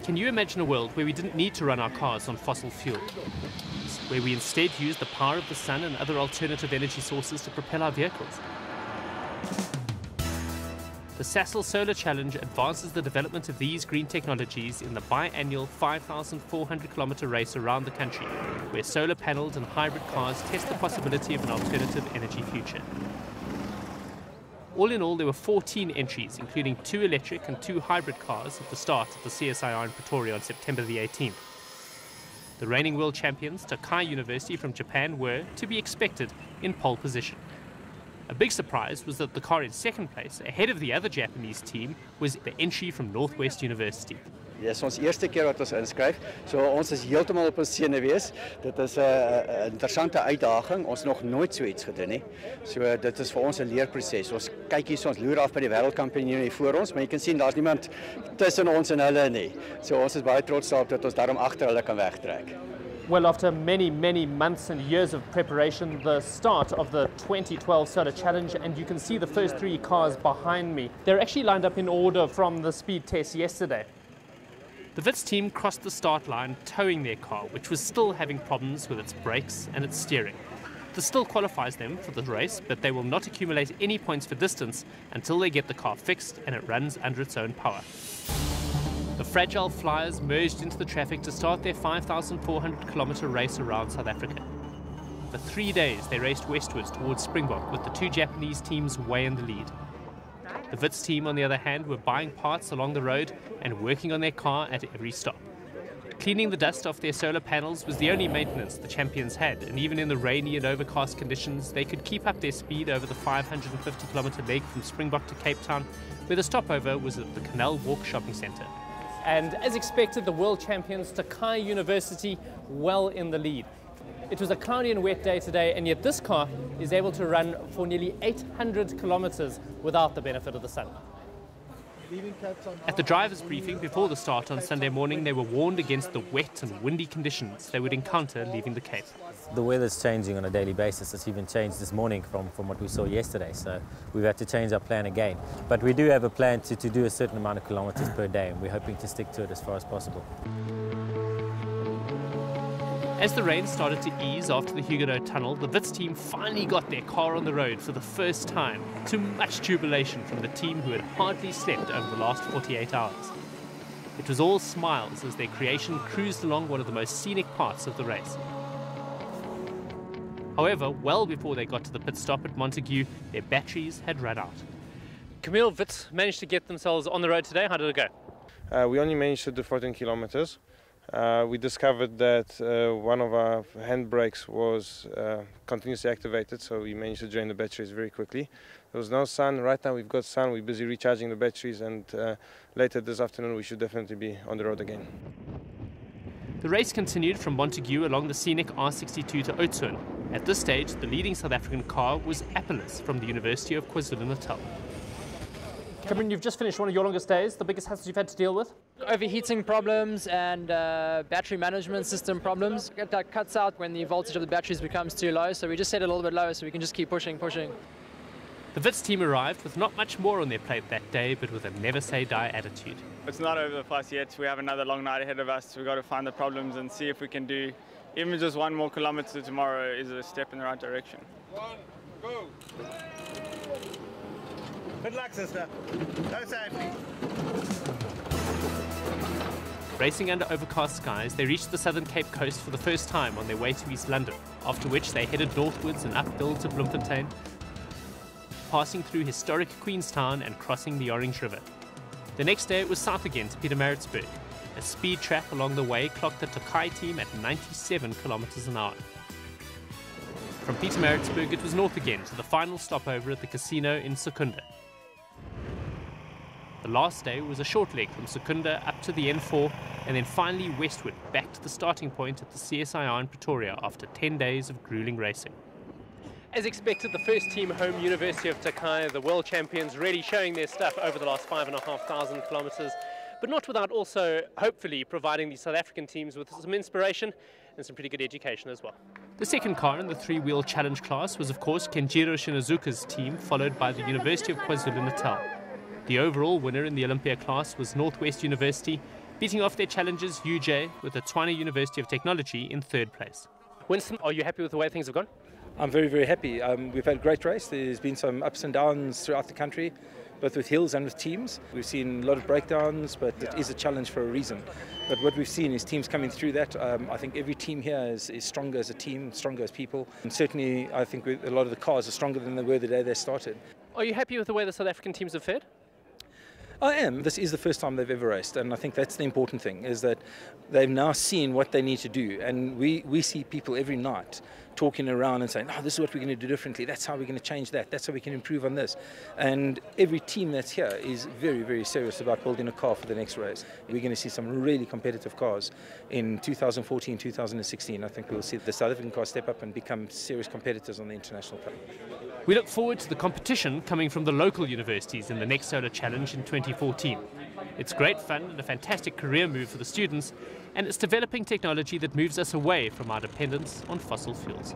Can you imagine a world where we didn't need to run our cars on fossil fuel? Where we instead used the power of the sun and other alternative energy sources to propel our vehicles? The Sasol Solar Challenge advances the development of these green technologies in the biannual 5,400-kilometer race around the country, where solar panels and hybrid cars test the possibility of an alternative energy future. All in all, there were 14 entries, including 2 electric and 2 hybrid cars at the start of the CSIR in Pretoria on September the 18th. The reigning world champions, Tokai University from Japan, were, to be expected, in pole position. A big surprise was that the car in second place, ahead of the other Japanese team, was the entry from Northwest University. Dit is ons eerste keer wat ons inskryf. So ons is heeltemal op ons senuwees. Dit is 'n interessante uitdaging. Ons nog nooit so iets gedoen nie. So dit is vir ons 'n leerproses. Ons kyk hier, ons loer af by die wêreldkampioene hier voor ons, maar jy kan sien daar's niemand tussen ons en hulle nie. So ons is baie trots daarop dat ons daarom agter hulle kan wegtrek. Well, after many months and years of preparation, the start of the 2012 Solar Challenge, and you can see the first 3 cars behind me. They're actually lined up in order from the speed test yesterday. The Wits team crossed the start line towing their car, which was still having problems with its brakes and its steering. This still qualifies them for the race, but they will not accumulate any points for distance until they get the car fixed and it runs under its own power. The fragile flyers merged into the traffic to start their 5,400-kilometer race around South Africa. For 3 days, they raced westwards towards Springbok, with the 2 Japanese teams way in the lead. The Wits team, on the other hand, were buying parts along the road and working on their car at every stop. Cleaning the dust off their solar panels was the only maintenance the champions had, and even in the rainy and overcast conditions, they could keep up their speed over the 550-kilometer leg from Springbok to Cape Town, where the stopover was at the Canal Walk shopping centre. And as expected, the world champions, Tokai University, well in the lead. It was a cloudy and wet day today, and yet this car is able to run for nearly 800 kilometers without the benefit of the sun. At the driver's briefing before the start on Sunday morning, they were warned against the wet and windy conditions they would encounter leaving the Cape. The weather's changing on a daily basis. It's even changed this morning from what we saw yesterday, so we've had to change our plan again. But we do have a plan to do a certain amount of kilometers per day, and we're hoping to stick to it as far as possible. As the rain started to ease after the Huguenot Tunnel, the Wits team finally got their car on the road for the first time, to much jubilation from the team who had hardly slept over the last 48 hours. It was all smiles as their creation cruised along one of the most scenic parts of the race. However, well before they got to the pit stop at Montague, their batteries had run out. Camille, Wits managed to get themselves on the road today. How did it go? We only managed to do 14 kilometers. We discovered that one of our handbrakes was continuously activated, so we managed to drain the batteries very quickly. There was no sun. Right now we've got sun. We're busy recharging the batteries, and later this afternoon we should definitely be on the road again. The race continued from Montague along the scenic R62 to Oudtshoorn. At this stage, the leading South African car was Appelus from the University of KwaZulu-Natal. Cameron, you've just finished one of your longest days. The biggest hassles you've had to deal with? Overheating problems and battery management system problems. That cuts out when the voltage of the batteries becomes too low, so we just set it a little bit lower so we can just keep pushing. The Wits team arrived with not much more on their plate that day, but with a never-say-die attitude. It's not over for us yet. We have another long night ahead of us. We've got to find the problems and see if we can do even just 1 more kilometer tomorrow is a step in the right direction. 1, go! Good luck, sister. Go safely. Racing under overcast skies, they reached the Southern Cape coast for the first time on their way to East London, after which they headed northwards and uphill to Bloemfontein, passing through historic Queenstown and crossing the Orange River. The next day it was south again to Pietermaritzburg. A speed trap along the way clocked the Tokai team at 97 kilometers an hour. From Pietermaritzburg it was north again to the final stopover at the casino in Secunda. The last day was a short leg from Secunda up to the N4 and then finally westward back to the starting point at the CSIR in Pretoria after 10 days of grueling racing. As expected, the first team home, University of Tokai, the world champions, really showing their stuff over the last 5,500 kilometers, but not without also, hopefully, providing the South African teams with some inspiration and some pretty good education as well. The second car in the 3-wheel challenge class was, of course, Kenjiro Shinazuka's team, followed by the University of KwaZulu-Natal. The overall winner in the Olympia class was Northwest University, beating off their challengers UJ with the Tshwane University of Technology in third place. Winston, are you happy with the way things have gone? I'm very, very happy. We've had a great race. There's been some ups and downs throughout the country, both with hills and with teams. We've seen a lot of breakdowns, but it is a challenge for a reason. But what we've seen is teams coming through that. I think every team here is stronger as a team, stronger as people. And certainly, I think a lot of the cars are stronger than they were the day they started. Are you happy with the way the South African teams have fared? I am. This is the first time they've ever raced, and I think that's the important thing, is that they've now seen what they need to do. And we see people every night talking around and saying, oh, this is what we're going to do differently, that's how we're going to change that, that's how we can improve on this. And every team that's here is very, very serious about building a car for the next race. We're going to see some really competitive cars in 2014, 2016. I think we'll see the South African cars step up and become serious competitors on the international plane. We look forward to the competition coming from the local universities in the next Solar Challenge in 2014. It's great fun and a fantastic career move for the students, and it's developing technology that moves us away from our dependence on fossil fuels.